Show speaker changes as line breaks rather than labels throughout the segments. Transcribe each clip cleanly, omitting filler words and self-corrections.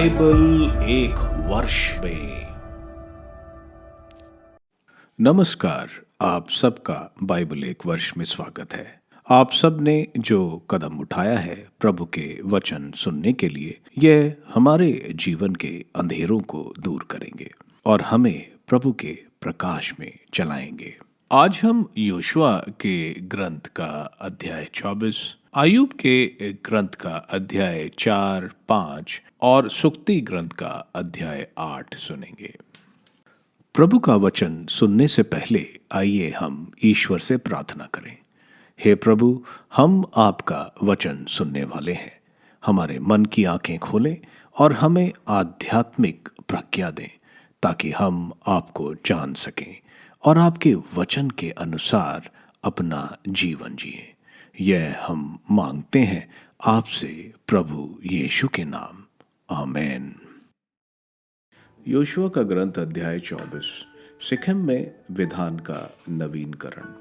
Bible एक वर्ष में। नमस्कार, आप सबका बाइबल एक वर्ष में स्वागत है। आप सब ने जो कदम उठाया है प्रभु के वचन सुनने के लिए, यह हमारे जीवन के अंधेरों को दूर करेंगे और हमें प्रभु के प्रकाश में चलाएंगे। आज हम योशुआ के ग्रंथ का अध्याय 24, आयुब के ग्रंथ का अध्याय 4, 5 और सुक्ति ग्रंथ का अध्याय 8 सुनेंगे। प्रभु का वचन सुनने से पहले आइए हम ईश्वर से प्रार्थना करें। हे प्रभु, हम आपका वचन सुनने वाले हैं। हमारे मन की आंखें खोलें और हमें आध्यात्मिक प्रज्ञा दें ताकि हम आपको जान सकें और आपके वचन के अनुसार अपना जीवन जिए। यह हम मांगते हैं आपसे प्रभु यीशु के नाम, आमीन। योशुआ का ग्रंथ अध्याय 24। सिखम में विधान का नवीनकरण।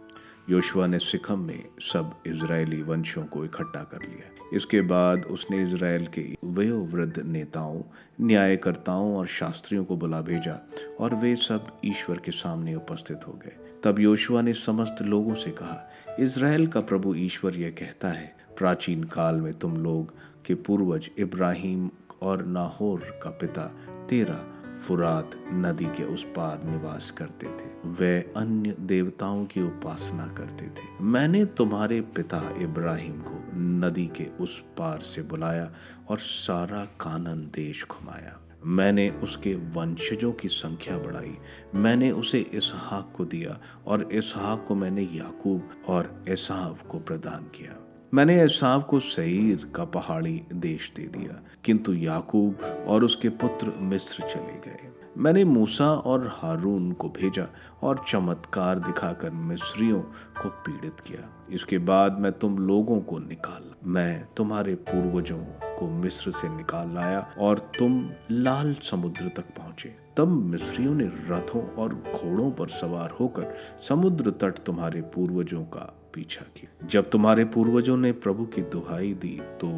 योशुआ ने सिखम में सब इजरायली वंशों को इकट्ठा कर लिया। इसके बाद उसने इजराइल के वयोवृद्ध नेताओं, न्यायकर्ताओं और शास्त्रियों को बुला भेजा और वे सब ईश्वर के सामने उपस्थित हो गए। तब योशुआ ने समस्त लोगों से कहा, इजराइल का प्रभु ईश्वर यह कहता है, प्राचीन काल में तुम लोग के पूर्वज इब्राहिम और नाहोर का पिता तेरह फुरात नदी के उस पार निवास करते थे। वे अन्य देवताओं की उपासना करते थे। मैंने तुम्हारे पिता इब्राहिम को नदी के उस पार से बुलाया और सारा कानान देश घुमाया। मैंने उसके वंशजों की संख्या बढ़ाई। मैंने उसे इसहाक को दिया और इसहाक को मैंने याकूब और एसाव को प्रदान किया। मैंने एसाव को सईर का पहाड़ी देश दे दिया, किंतु याकूब और उसके पुत्र मिस्र चले गए। मैंने मूसा और हारून को भेजा और चमत्कार दिखाकर मिस्रियों को पीड़ित किया। इसके बाद मैं तुम लोगों को निकाला। मैं तुम्हारे पूर्वजों को मिस्र से निकाल लाया और तुम लाल समुद्र तक पहुंचे। तब मिस्रियों ने रथों और घोड़ों पर सवार होकर समुद्र तट तुम्हारे पूर्वजों का पीछा किया। जब तुम्हारे पूर्वजों ने प्रभु की दुहाई दी तो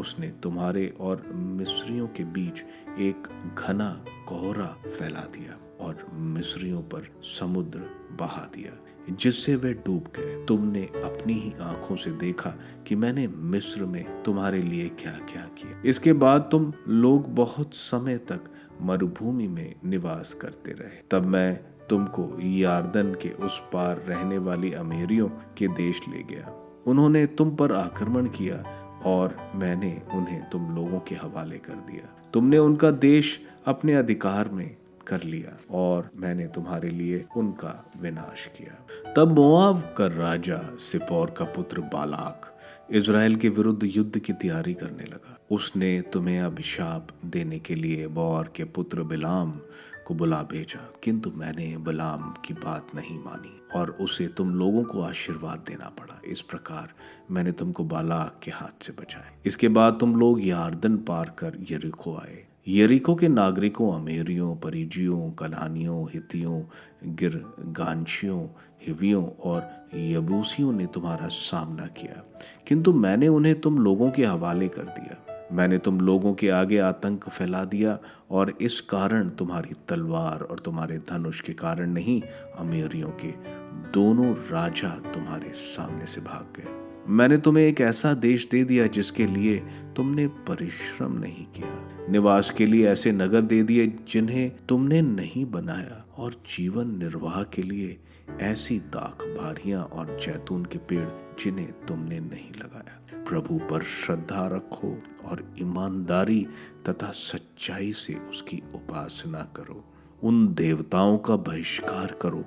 उसने तुम्हारे और मिस्रियों के बीच एक घना कोहरा फैला दिया और मिस्रियों पर समुद्र बहा दिया, जिससे वे डूब गए। तुमने अपनी ही आंखों से देखा कि मैंने मिस्र में तुम्हारे लिए क्या क्या किया। इसके बाद तुम लोग बहुत समय तक मरुभूमि में निवास करते रहे। तब मैं तुमको यार्दन के उस पार रहने वाली अमेरियों के देश ले गया। उन्होंने तुम पर आक्रमण किया और मैंने उन्हें तुम लोगों के हवाले कर दिया। तुमने उनका देश अपने अधिकार में कर लिया और मैंने तुम्हारे लिए उनका विनाश किया। तब मोआब का राजा सिपोर का पुत्र बालाक इजराइल के विरुद्ध युद्ध की तैयारी करने लगा। उसने तुम्हें अभिशाप देने के लिए बौर के पुत्र बिलाम को बुला भेजा, किंतु मैंने बिलाम की बात नहीं मानी और उसे तुम लोगों को आशीर्वाद देना पड़ा। इस प्रकार मैंने तुमको बालाक के हाथ से बचाया। इसके बाद तुम लोग यार्दन पार कर यरीको आए। यरीको के नागरिकों, अमेरियों, परिजियों, कनानियों, हित्तियों, गिरगाशियों, हिवियों और यबूसियों ने तुम्हारा सामना किया, किंतु मैंने उन्हें तुम लोगों के हवाले कर दिया। मैंने तुम लोगों के आगे आतंक फैला दिया और इस कारण तुम्हारी तलवार और तुम्हारे धनुष के कारण नहीं, अमेरियों के दोनों राजा तुम्हारे सामने से भाग गए। मैंने तुम्हें एक ऐसा देश दे दिया जिसके लिए तुमने परिश्रम नहीं किया। निवास के लिए ऐसे नगर दे दिए जिन्हें तुमने नहीं बनाया और जीवन निर्वाह के लिए ऐसी दाख बारियां और जैतून के पेड़ जिन्हें तुमने नहीं लगाया। प्रभु पर श्रद्धा रखो और ईमानदारी तथा सच्चाई से उसकी उपासना करो। उन देवताओं का बहिष्कार करो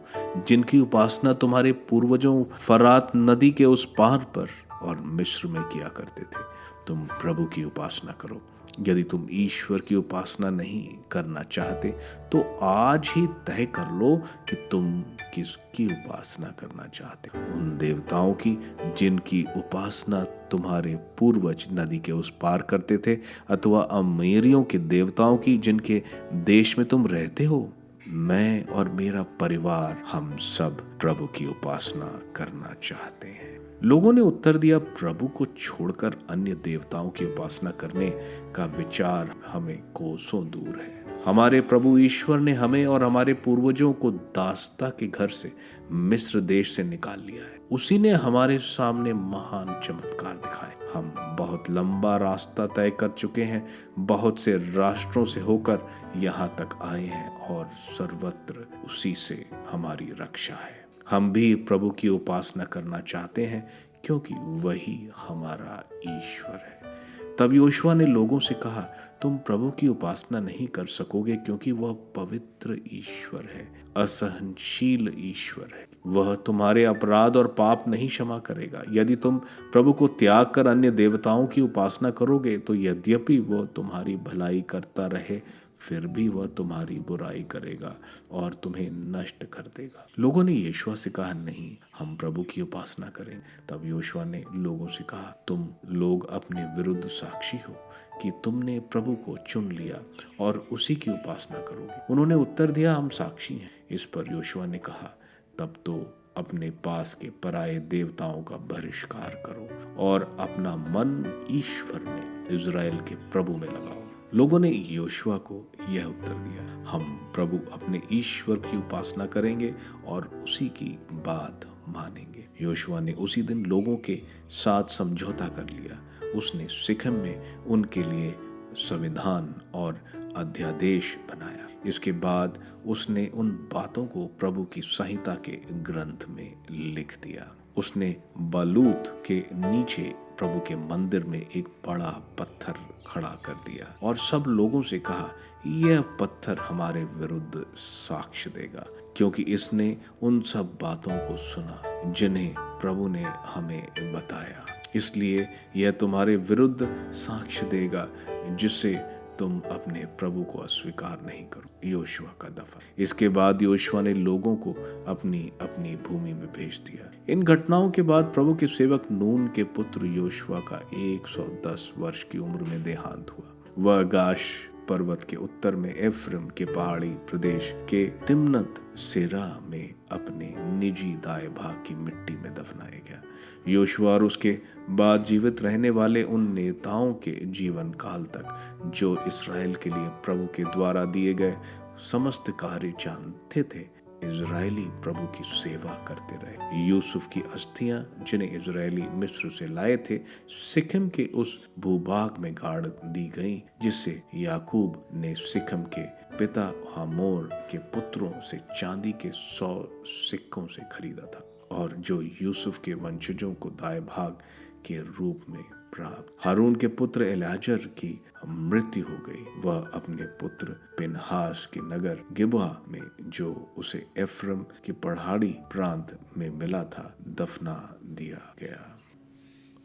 जिनकी उपासना तुम्हारे पूर्वजों फरात नदी के उस पार पर और मिस्र में किया करते थे। तुम प्रभु की उपासना करो। यदि तुम ईश्वर की उपासना नहीं करना चाहते तो आज ही तय कर लो कि तुम किसकी उपासना करना चाहते हो। उन देवताओं की जिनकी उपासना तुम्हारे पूर्वज नदी के उस पार करते थे, अथवा अमेरियों के देवताओं की जिनके देश में तुम रहते हो। मैं और मेरा परिवार हम सब प्रभु की उपासना करना चाहते हैं। लोगों ने उत्तर दिया, प्रभु को छोड़कर अन्य देवताओं की उपासना करने का विचार हमें कोसों दूर है। हमारे प्रभु ईश्वर ने हमें और हमारे पूर्वजों को दासता के घर से, मिस्र देश से निकाल लिया है। उसी ने हमारे सामने महान चमत्कार दिखाए। हम बहुत लंबा रास्ता तय कर चुके हैं, बहुत से राष्ट्रों से होकर यहाँ तक आए हैं और सर्वत्र उसी से हमारी रक्षा है। हम भी प्रभु की उपासना करना चाहते हैं क्योंकि वही हमारा ईश्वर है। तब योशुआ ने लोगों से कहा, तुम प्रभु की उपासना नहीं कर सकोगे क्योंकि वह पवित्र ईश्वर है, असहनशील ईश्वर है। वह तुम्हारे अपराध और पाप नहीं क्षमा करेगा। यदि तुम प्रभु को त्याग कर अन्य देवताओं की उपासना करोगे तो यद्यपि वह तुम्हारी भलाई करता रहे, फिर भी वह तुम्हारी बुराई करेगा और तुम्हें नष्ट कर देगा। लोगों ने यहोशुआ से कहा, नहीं, हम प्रभु की उपासना करें। तब यहोशुआ ने लोगों से कहा, तुम लोग अपने विरुद्ध साक्षी हो कि तुमने प्रभु को चुन लिया और उसी की उपासना करोगे। उन्होंने उत्तर दिया, हम साक्षी हैं। इस पर यहोशुआ ने कहा, तब तो अपने पास के पराये देवताओं का बहिष्कार करो और अपना मन ईश्वर में, इजराइल के प्रभु में लगाओ। लोगों ने यहोशुआ को यह उत्तर दिया, हम प्रभु अपने ईश्वर की उपासना करेंगे और उसी की बात मानेंगे। यहोशुआ ने उसी दिन लोगों के साथ समझौता कर लिया। उसने सिखम में उनके लिए संविधान और अध्यादेश बनाया। इसके बाद उसने उन बातों को प्रभु की संहिता के ग्रंथ में लिख दिया। उसने बालूत के नीचे प्रभु के मंदिर में एक बड़ा पत्थर खड़ा कर दिया और सब लोगों से कहा, यह पत्थर हमारे विरुद्ध साक्ष्य देगा, क्योंकि इसने उन सब बातों को सुना जिन्हें प्रभु ने हमें बताया। इसलिए यह तुम्हारे विरुद्ध साक्ष्य देगा, जिससे तुम अपने प्रभु को अस्वीकार नहीं करो। यहोशुआ का दफन। इसके बाद यहोशुआ ने लोगों को अपनी अपनी भूमि में भेज दिया। इन घटनाओं के बाद प्रभु के सेवक नून के पुत्र यहोशुआ का 110 वर्ष की उम्र में देहांत हुआ। वह गाश पर्वत के उत्तर में एफ्रम के पहाड़ी प्रदेश के तिम्नत सेरा में अपने निजी दाएं भाग की मिट्टी में दफनाया गया। यहोशुआ और उसके बाद जीवित रहने वाले उन नेताओं के जीवन काल तक जो इस्राएल के लिए प्रभु के द्वारा दिए गए समस्त कार्य जानते थे, इजरायली प्रभु की सेवा करते रहे। यूसुफ की अस्थियां जिन्हें इजरायली मिस्र से लाए थे, सिखम के उस भूभाग में गाड़ दी गईं, जिससे याकूब ने सिखम के पिता हमोर के पुत्रों से चांदी के 100 सिक्कों से खरीदा था और जो यूसुफ के वंशजों को दाएं भाग के रूप में प्राप्त। हारून के पुत्र एलाजर की मृत्यु हो गई। वह अपने पुत्र पिनहास के नगर गिबा में, जो उसे एफ्रम के पहाड़ी प्रांत में मिला था, दफना दिया गया।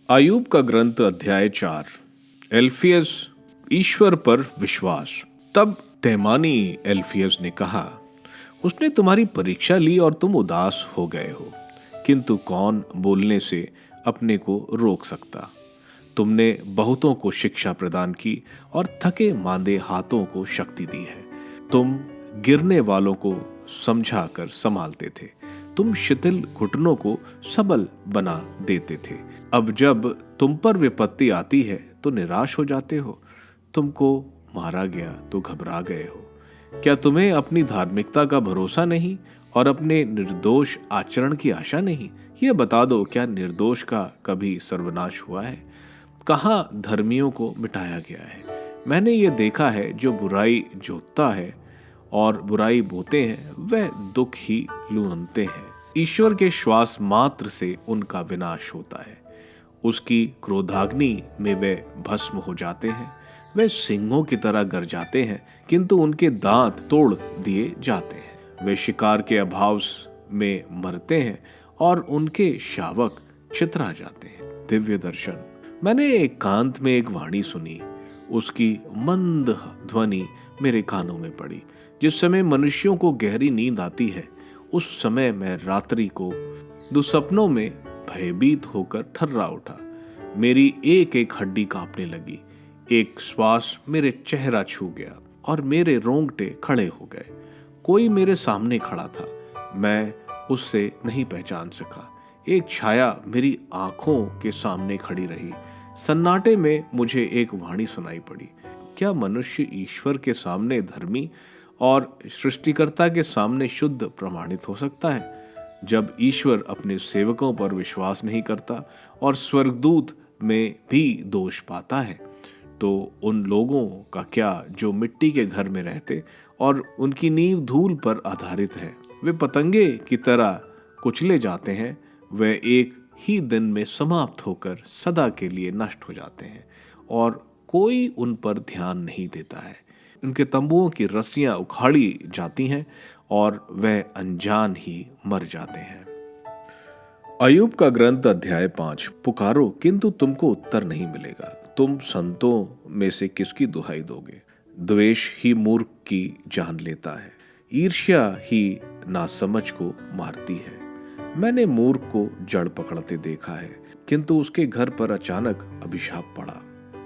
अय्यूब का ग्रंथ अध्याय 4। एल्फियस ईश्वर पर विश्वास। तब तेमानी एल्फियस ने कहा, उसने तुम्हारी परीक्षा ली और तुम उदास हो गए हो, किंतु कौन बोलने से अपने को रोक सकता। तुमने बहुतों को शिक्षा प्रदान की और थके मांदे हाथों को शक्ति दी है। तुम गिरने वालों को समझाकर संभालते थे। तुम शिथिल घुटनों को सबल बना देते थे। अब जब तुम पर विपत्ति आती है तो निराश हो जाते हो। तुमको मारा गया तो घबरा गए हो। क्या तुम्हें अपनी धार्मिकता का भरोसा नहीं और अपने निर्दोष आचरण की आशा नहीं? यह बता दो, क्या निर्दोष का कभी सर्वनाश हुआ है? कहाँ धर्मियों को मिटाया गया है? मैंने ये देखा है, जो बुराई जोतता है और बुराई बोते हैं, वह दुख ही लूनते हैं। ईश्वर के श्वास मात्र से उनका विनाश होता है। उसकी क्रोधाग्नि में वे भस्म हो जाते हैं। वे सिंहों की तरह गरजाते हैं, किंतु उनके दांत तोड़ दिए जाते हैं। वे शिकार के अभाव में मरते हैं और उनके शावक छितरा जाते हैं। दिव्य दर्शन। मैंने एकांत में एक वाणी सुनी। उसकी मंद ध्वनि मेरे कानों में पड़ी। जिस समय मनुष्यों को गहरी नींद आती है, उस समय मैं रात्रि को दुस्वप्नों में भयभीत होकर ठर्रा उठा। मेरी एक एक हड्डी कांपने लगी। एक श्वास मेरे चेहरा छू गया और मेरे रोंगटे खड़े हो गए। कोई मेरे सामने खड़ा था। मैं उससे नहीं पहचान सका। एक छाया मेरी आंखों के सामने खड़ी रही। सन्नाटे में मुझे एक वाणी सुनाई पड़ी, क्या मनुष्य ईश्वर के सामने धर्मी और सृष्टिकर्ता के सामने शुद्ध प्रमाणित हो सकता है? जब ईश्वर अपने सेवकों पर विश्वास नहीं करता और स्वर्गदूत में भी दोष पाता है, तो उन लोगों का क्या जो मिट्टी के घर में रहते और उनकी नींव धूल पर आधारित है। वे पतंगे की तरह कुचले जाते हैं, वे एक ही दिन में समाप्त होकर सदा के लिए नष्ट हो जाते हैं और कोई उन पर ध्यान नहीं देता है। उनके तंबुओं की रस्सियां उखाड़ी जाती हैं और वह अनजान ही मर जाते हैं। अय्यूब का ग्रंथ अध्याय 5। पुकारो किंतु तुमको उत्तर नहीं मिलेगा, तुम संतों में से किसकी दुहाई दोगे? द्वेष ही मूर्ख की जान लेता है, ईर्ष्या ही नासमझ को मारती है। मैंने मूर्ख को जड़ पकड़ते देखा है, किंतु उसके घर पर अचानक अभिशाप पड़ा।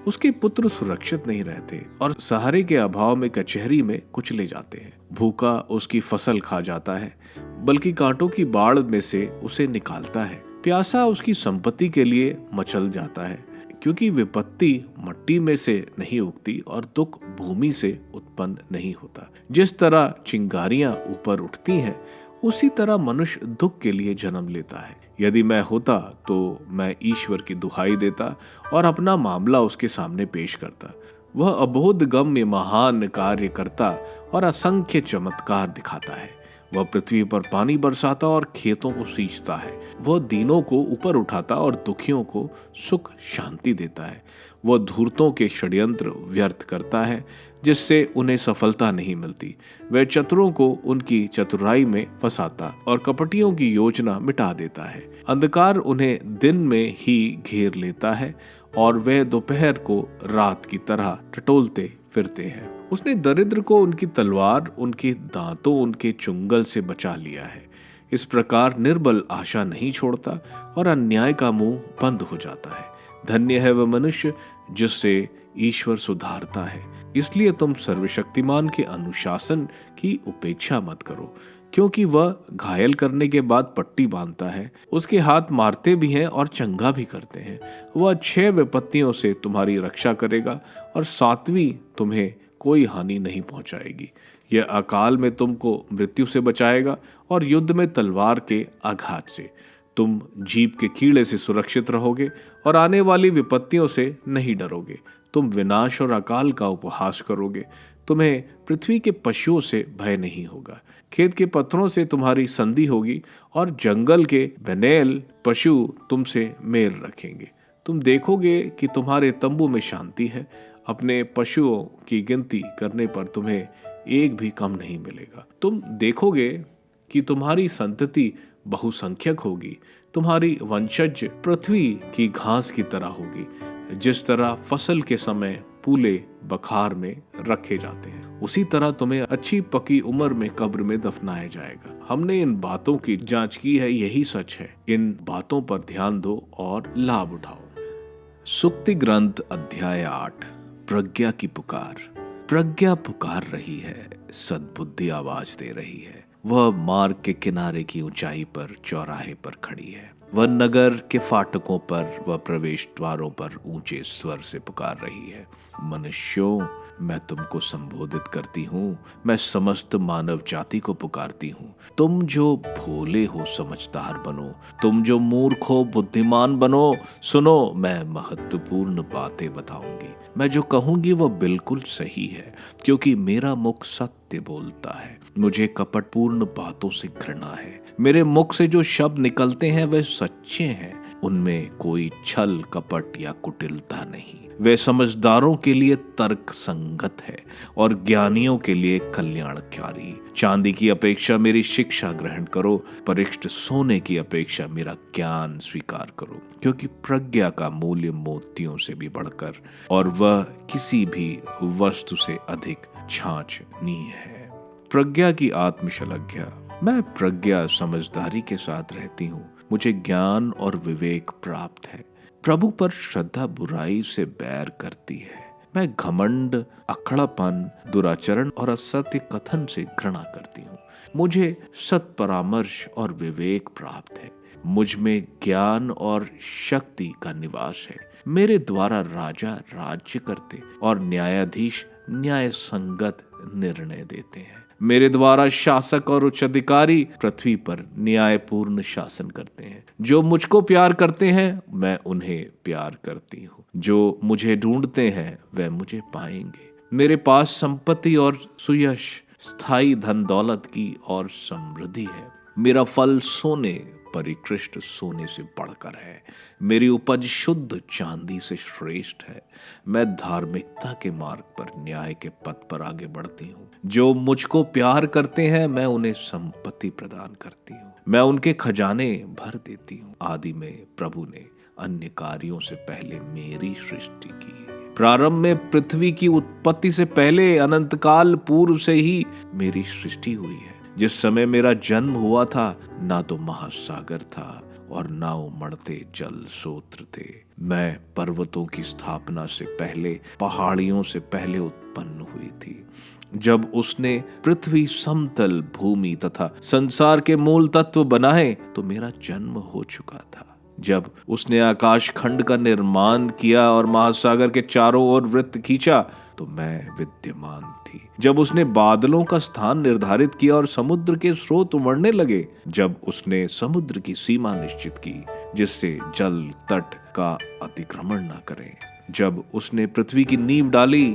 उसके पुत्र सुरक्षित नहीं रहते और सहारे के अभाव में कचहरी में कुचले जाते हैं। भूखा उसकी फसल खा जाता है, बल्कि कांटों की बाढ़ में से उसे निकालता है। प्यासा उसकी संपत्ति के लिए मचल जाता है, क्योंकि विपत्ति मट्टी में से नहीं उगती और दुख भूमि से उत्पन्न नहीं होता। जिस तरह चिंगारियां ऊपर उठती हैं, उसी तरह मनुष्य दुख के लिए जन्म लेता है। यदि मैं होता तो मैं ईश्वर की दुहाई देता और अपना मामला उसके सामने पेश करता। वह अबोध गम में महान कार्य करता और असंख्य चमत्कार दिखाता है। वह पृथ्वी पर पानी बरसाता और खेतों को सींचता है। वह दीनों को ऊपर उठाता और दुखियों को सुख शांति देता है। वह धूर्तों के षड्यंत्र व्यर्थ करता है, जिससे उन्हें सफलता नहीं मिलती। वह चतुरों को उनकी चतुराई में फंसाता और कपटियों की योजना मिटा देता है। अंधकार उन्हें दिन में ही घेर लेता है और वह दोपहर को रात की तरह टटोलते फिरते हैं। उसने दरिद्र को उनकी तलवार, उनके दांतों, उनके चुंगल से बचा लिया है। इस प्रकार निर्बल आशा नहीं छोड़ता और अन्याय का मुंह बंद हो जाता है। धन्य है वह मनुष्य जिससे ईश्वर सुधारता है। इसलिए तुम सर्वशक्तिमान के अनुशासन की उपेक्षा मत करो, क्योंकि वह घायल करने के बाद पट्टी बांधता है। उसके हाथ मारते भी हैं और चंगा भी करते हैं। वह 6 विपत्तियों से तुम्हारी रक्षा करेगा और 7वीं तुम्हें कोई हानि नहीं पहुंचाएगी। यह अकाल में तुमको मृत्यु से बचाएगा और युद्ध में तलवार के आघात से। तुम जीभ के कीड़े से सुरक्षित रहोगे और आने वाली विपत्तियों से नहीं डरोगे। तुम विनाश और अकाल का उपहास करोगे। तुम्हें पृथ्वी के पशुओं से भय नहीं होगा। खेत के पत्थरों से तुम्हारी संधि होगी और जंगल के बनेल पशु तुमसे मेल रखेंगे। तुम देखोगे कि तुम्हारे तंबू में शांति है। अपने पशुओं की गिनती करने पर तुम्हें एक भी कम नहीं मिलेगा। तुम देखोगे कि तुम्हारी संतति बहुसंख्यक होगी। तुम्हारी वंशज पृथ्वी की घास की तरह होगी। जिस तरह फसल के समय पूले बखार में रखे जाते हैं, उसी तरह तुम्हें अच्छी पकी उम्र में कब्र में दफनाया जाएगा। हमने इन बातों की जांच की है, यही सच है। इन बातों पर ध्यान दो और लाभ उठाओ। सुक्ति ग्रंथ अध्याय 8। प्रज्ञा की पुकार। प्रज्ञा पुकार रही है, सद्बुद्धि आवाज दे रही है। वह मार्ग के किनारे की ऊंचाई पर चौराहे पर खड़ी है। वह नगर के फाटकों पर, वह प्रवेश द्वारों पर ऊंचे स्वर से पुकार रही है। मनुष्यों, मैं तुमको संबोधित करती हूँ। मैं समस्त मानव जाति को पुकारती हूँ। तुम जो भोले हो समझदार बनो, तुम जो मूर्ख हो बुद्धिमान बनो। सुनो, मैं महत्वपूर्ण बातें बताऊंगी। मैं जो कहूंगी वह बिल्कुल सही है, क्योंकि मेरा मुख सत्य बोलता है। मुझे कपटपूर्ण बातों से घृणा है। मेरे मुख से जो शब्द निकलते हैं वे सच्चे हैं। उनमें कोई छल कपट या कुटिलता नहीं। वे समझदारों के लिए तर्क संगत है और ज्ञानियों के लिए कल्याणकारी। चांदी की अपेक्षा मेरी शिक्षा ग्रहण करो, परिष्ट सोने की अपेक्षा मेरा ज्ञान स्वीकार करो, क्योंकि प्रज्ञा का मूल्य मोतियों से भी बढ़कर और वह किसी भी वस्तु से अधिक छाछनीय है। प्रज्ञा की आत्मशलाघा। मैं प्रज्ञा समझदारी के साथ रहती हूँ। मुझे ज्ञान और विवेक प्राप्त है। प्रभु पर श्रद्धा बुराई से बैर करती है। मैं घमंड, अखड़ापन, दुराचरण और असत्य कथन से घृणा करती हूँ। मुझे सत परामर्श और विवेक प्राप्त है। मुझ में ज्ञान और शक्ति का निवास है। मेरे द्वारा राजा राज्य करते और न्यायाधीश न्याय संगत निर्णय देते हैं। मेरे द्वारा शासक और उच्च अधिकारी पृथ्वी पर न्यायपूर्ण शासन करते हैं। जो मुझको प्यार करते हैं मैं उन्हें प्यार करती हूँ। जो मुझे ढूंढते हैं वह मुझे पाएंगे। मेरे पास संपत्ति और सुयश, स्थायी धन दौलत की और समृद्धि है। मेरा फल सोने, परिकृष्ट सोने से बढ़कर है। मेरी उपज शुद्ध चांदी से श्रेष्ठ है। मैं धार्मिकता के मार्ग पर, न्याय के पथ पर आगे बढ़ती हूँ। जो मुझको प्यार करते हैं मैं उन्हें संपत्ति प्रदान करती हूँ। मैं उनके खजाने भर देती हूँ। आदि में प्रभु ने अन्य कार्यों से पहले मेरी सृष्टि की। प्रारंभ में पृथ्वी की उत्पत्ति से पहले, अनंत काल पूर्व से ही मेरी सृष्टि हुई है। जिस समय मेरा जन्म हुआ था ना तो महासागर था और ना उमड़ते जल सोत्र थे। मैं पर्वतों की स्थापना से पहले, पहाड़ियों से पहले उत्पन्न हुई थी। जब उसने पृथ्वी, समतल भूमि तथा संसार के मूल तत्व बनाए तो मेरा जन्म हो चुका था। जब उसने आकाश खंड का निर्माण किया और महासागर के चारों ओर वृत्त खींचा तो मैं विद्यमान थी। जब उसने बादलों का स्थान निर्धारित किया और समुद्र के स्रोत उमड़ने लगे, जब उसने समुद्र की सीमा निश्चित की जिससे जल तट का अतिक्रमण न करे, जब उसने पृथ्वी की नींव डाली,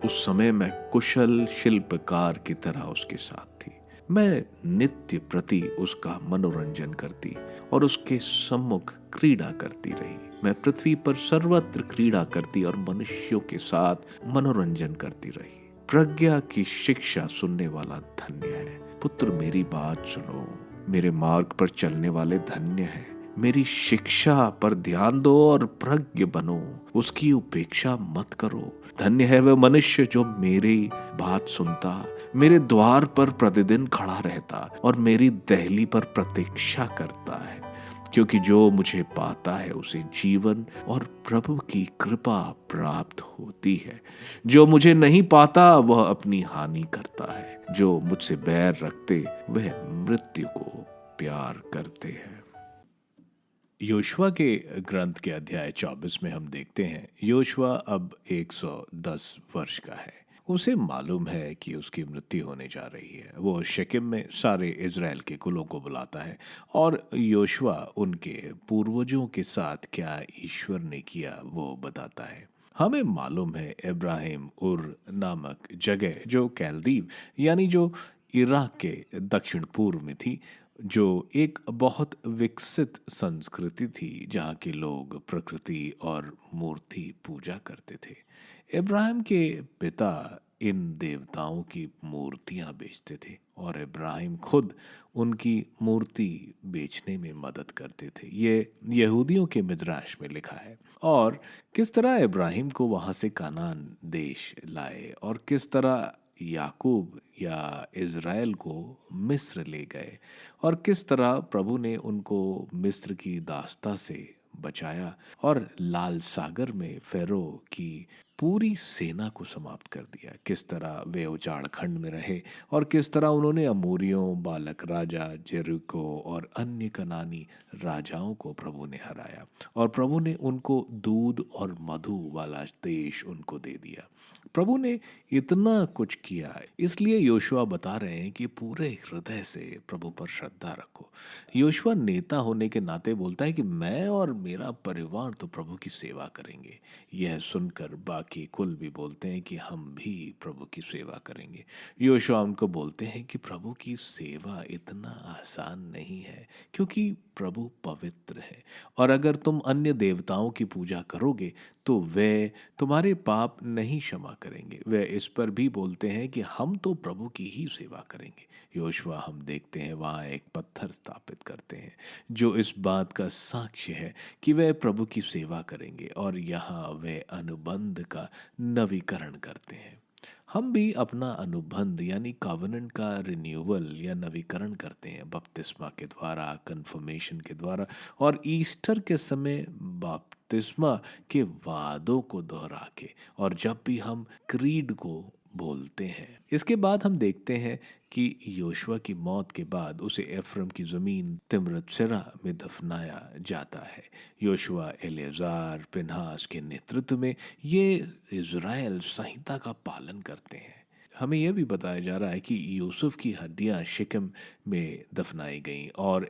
उस समय मैं कुशल शिल्पकार की तरह उसके साथ थी। मैं नित्य प्रति उसका मनोरंजन करती और उसके सम्मुख क्रीड़ा करती रही। मैं पृथ्वी पर सर्वत्र क्रीड़ा करती और मनुष्यों के साथ मनोरंजन करती रही। प्रज्ञा की शिक्षा सुनने वाला धन्य है। पुत्र मेरी बात सुनो, मेरे मार्ग पर चलने वाले धन्य हैं। मेरी शिक्षा पर ध्यान दो और प्रज्ञ बनो, उसकी उपेक्षा मत करो। धन्य है वह मनुष्य जो मेरी बात सुनता, मेरे द्वार पर प्रतिदिन खड़ा रहता और मेरी दहली पर प्रतीक्षा करता है। क्योंकि जो मुझे पाता है उसे जीवन और प्रभु की कृपा प्राप्त होती है। जो मुझे नहीं पाता वह अपनी हानि करता है। जो मुझसे बैर रखते वह मृत्यु को प्यार करते हैं। योशुआ के ग्रंथ के अध्याय 24 में हम देखते हैं योशुआ अब 110 वर्ष का है। उसे मालूम है कि उसकी मृत्यु होने जा रही है। वो शेकेम में सारे इज़राइल के कुलों को बुलाता है और योशुआ उनके पूर्वजों के साथ क्या ईश्वर ने किया वो बताता है। हमें मालूम है इब्राहिम उर नामक जगह जो कैलदीव यानी जो इराक के दक्षिण पूर्व में थी, जो एक बहुत विकसित संस्कृति थी जहाँ के लोग प्रकृति और मूर्ति पूजा करते थे। इब्राहिम के पिता इन देवताओं की मूर्तियां बेचते थे और इब्राहिम खुद उनकी मूर्ति बेचने में मदद करते थे। ये यहूदियों के मिद्राश में लिखा है। और किस तरह इब्राहिम को वहां से कानान देश लाए और किस तरह याकूब या इज़राइल को मिस्र ले गए और किस तरह प्रभु ने उनको मिस्र की दास्ता से बचाया और लाल सागर में फेरो की पूरी सेना को समाप्त कर दिया। किस तरह वे उजाड़ खंड में रहे और किस तरह उन्होंने अमोरियों, बालक राजा, जेरिको और अन्य कनानी राजाओं को प्रभु ने हराया और प्रभु ने उनको दूध और मधु वाला देश उनको दे दिया। प्रभु ने इतना कुछ किया है, इसलिए योशुआ बता रहे हैं कि पूरे हृदय से प्रभु पर श्रद्धा रखो। योशुआ नेता होने के नाते बोलता है कि मैं और मेरा परिवार तो प्रभु की सेवा करेंगे। यह सुनकर बाकी कुल भी बोलते हैं कि हम भी प्रभु की सेवा करेंगे। योशुआ उनको बोलते हैं कि प्रभु की सेवा इतना आसान नहीं है क्योंकि प्रभु पवित्र है और अगर तुम अन्य देवताओं की पूजा करोगे तो वे तुम्हारे पाप नहीं क्षमा करेंगे। वे इस पर भी बोलते हैं कि हम तो प्रभु की ही सेवा करेंगे। योशुआ हम देखते हैं वहाँ एक पत्थर स्थापित करते हैं जो इस बात का साक्ष्य है कि वे प्रभु की सेवा करेंगे और यहाँ वे अनुबंध का नवीकरण करते हैं। हम भी अपना अनुबंध यानी कॉवेनेंट का रिन्यूअल या नवीकरण करते हैं बपतिस्मा के द्वारा, कन्फर्मेशन के द्वारा और ईस्टर के समय बपतिस्मा के वादों को दोहरा के। और जब भी हम क्रीड को बोलते हैं। इसके बाद हम देखते हैं कि योशुआ की मौत के बाद उसे एफ्रम की ज़मीन तिम्रत सिरा में दफनाया जाता है। योशुआ, एलेजार, पिनहास के नेतृत्व में ये इज़राइल संहिता का पालन करते हैं। हमें यह भी बताया जा रहा है कि यूसुफ की हड्डियां शिकम में दफनाई गईं और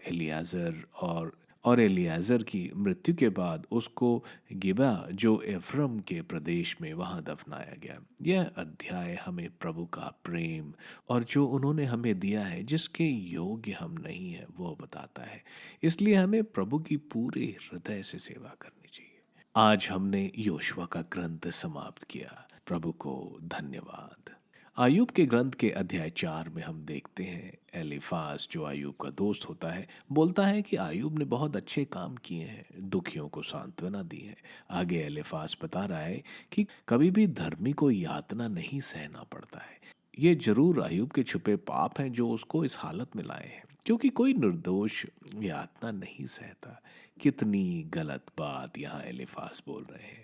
एलियाज़र की मृत्यु के बाद उसको गिबा जो एफ्रम के प्रदेश में वहाँ दफनाया गया। यह अध्याय हमें प्रभु का प्रेम और जो उन्होंने हमें दिया है जिसके योग्य हम नहीं हैं वो बताता है। इसलिए हमें प्रभु की पूरे हृदय से सेवा करनी चाहिए। आज हमने योशुआ का ग्रंथ समाप्त किया। प्रभु को धन्यवाद। आयूब के ग्रंथ के अध्याय 4 में हम देखते हैं एलीफाज जो आयूब का दोस्त होता है बोलता है कि आयूब ने बहुत अच्छे काम किए हैं, दुखियों को सांत्वना दी है। आगे एलीफाज बता रहा है कि कभी भी धर्मी को यातना नहीं सहना पड़ता है। ये जरूर आयूब के छुपे पाप हैं जो उसको इस हालत में लाए हैं, क्योंकि कोई निर्दोष यातना नहीं सहता। कितनी गलत बात यहाँ एलीफाज बोल रहे हैं।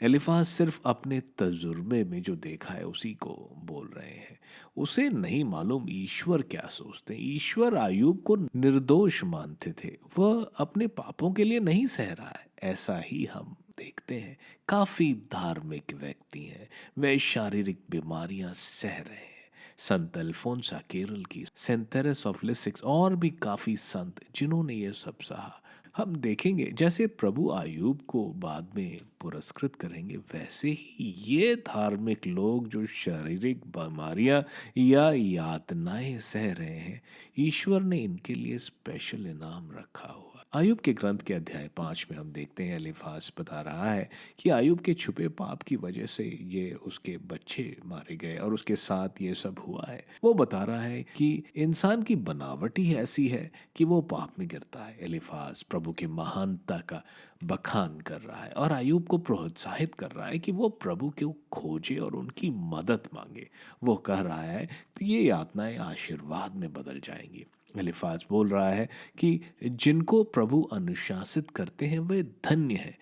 एलिफाज सिर्फ अपने तजुर्बे में जो देखा है उसी को बोल रहे हैं। उसे नहीं मालूम ईश्वर क्या सोचते हैं। ईश्वर आयूब को निर्दोष मानते थे, वह अपने पापों के लिए नहीं सह रहा है। ऐसा ही हम देखते हैं काफी धार्मिक व्यक्ति हैं, वे शारीरिक बीमारियां सह रहे हैं। संत अल्फोंसा केरल की, सेंट तेरेस ऑफ लिसिक्स और भी काफी संत जिन्होंने ये सब सहा। हम देखेंगे जैसे प्रभु आयूब को बाद में पुरस्कृत करेंगे, वैसे ही ये धार्मिक लोग जो शारीरिक बीमारियां या यातनाएं सह रहे हैं, ईश्वर ने इनके लिए स्पेशल इनाम रखा हुआ। आयूब के ग्रंथ के अध्याय 5 में हम देखते हैं एलीफाज बता रहा है कि आयूब के छुपे पाप की वजह से ये उसके बच्चे मारे गए और उसके साथ ये सब हुआ है। वो बता रहा है कि इंसान की बनावट ही ऐसी है कि वो पाप में गिरता है। एलीफाज प्रभु की महानता का बखान कर रहा है और आयूब को प्रोत्साहित कर रहा है कि वो प्रभु को खोजे और उनकी मदद मांगे। वो कह रहा है कि ये यातनाएं आशीर्वाद में बदल जाएंगी। एलीफाज बोल रहा है कि जिनको प्रभु अनुशासित करते हैं वे धन्य हैं।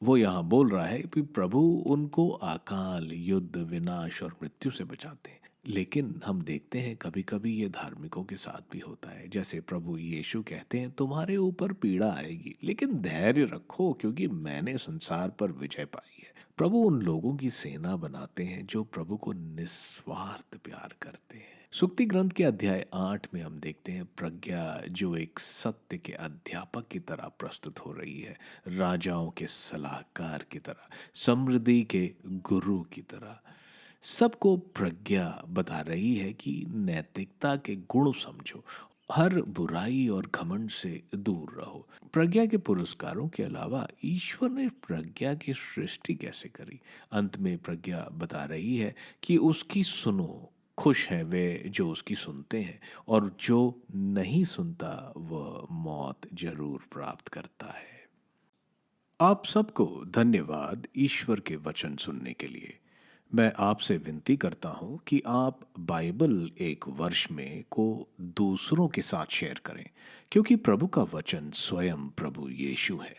वो यहाँ बोल रहा है कि प्रभु उनको अकाल, युद्ध, विनाश और मृत्यु से बचाते हैं। लेकिन हम देखते हैं कभी कभी ये धार्मिकों के साथ भी होता है। जैसे प्रभु यीशु कहते हैं तुम्हारे ऊपर पीड़ा आएगी, लेकिन धैर्य रखो क्योंकि मैंने संसार पर विजय पाई है। प्रभु उन लोगों की सेना बनाते हैं जो प्रभु को निस्वार्थ प्यार करते हैं। सुक्ति ग्रंथ के अध्याय 8 में हम देखते हैं प्रज्ञा जो एक सत्य के अध्यापक की तरह प्रस्तुत हो रही है, राजाओं के सलाहकार की तरह, समृद्धि के गुरु की तरह। सबको प्रज्ञा बता रही है कि नैतिकता के गुण समझो, हर बुराई और घमंड से दूर रहो। प्रज्ञा के पुरस्कारों के अलावा ईश्वर ने प्रज्ञा की सृष्टि कैसे करी। अंत में प्रज्ञा बता रही है कि उसकी सुनो, खुश हैं वे जो उसकी सुनते हैं, और जो नहीं सुनता वह मौत जरूर प्राप्त करता है। आप सबको धन्यवाद ईश्वर के वचन सुनने के लिए। मैं आपसे विनती करता हूं कि आप बाइबल एक वर्ष में को दूसरों के साथ शेयर करें, क्योंकि प्रभु का वचन स्वयं प्रभु यीशु है।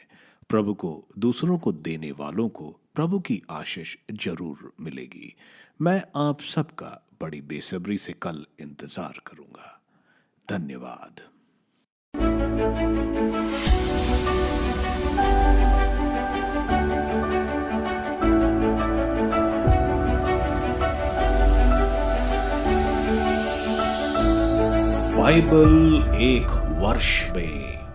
प्रभु को दूसरों को देने वालों को प्रभु की आशीष जरूर मिलेगी। मैं आप सबका बड़ी बेसब्री से कल इंतजार करूंगा। धन्यवाद। बाइबल एक वर्ष में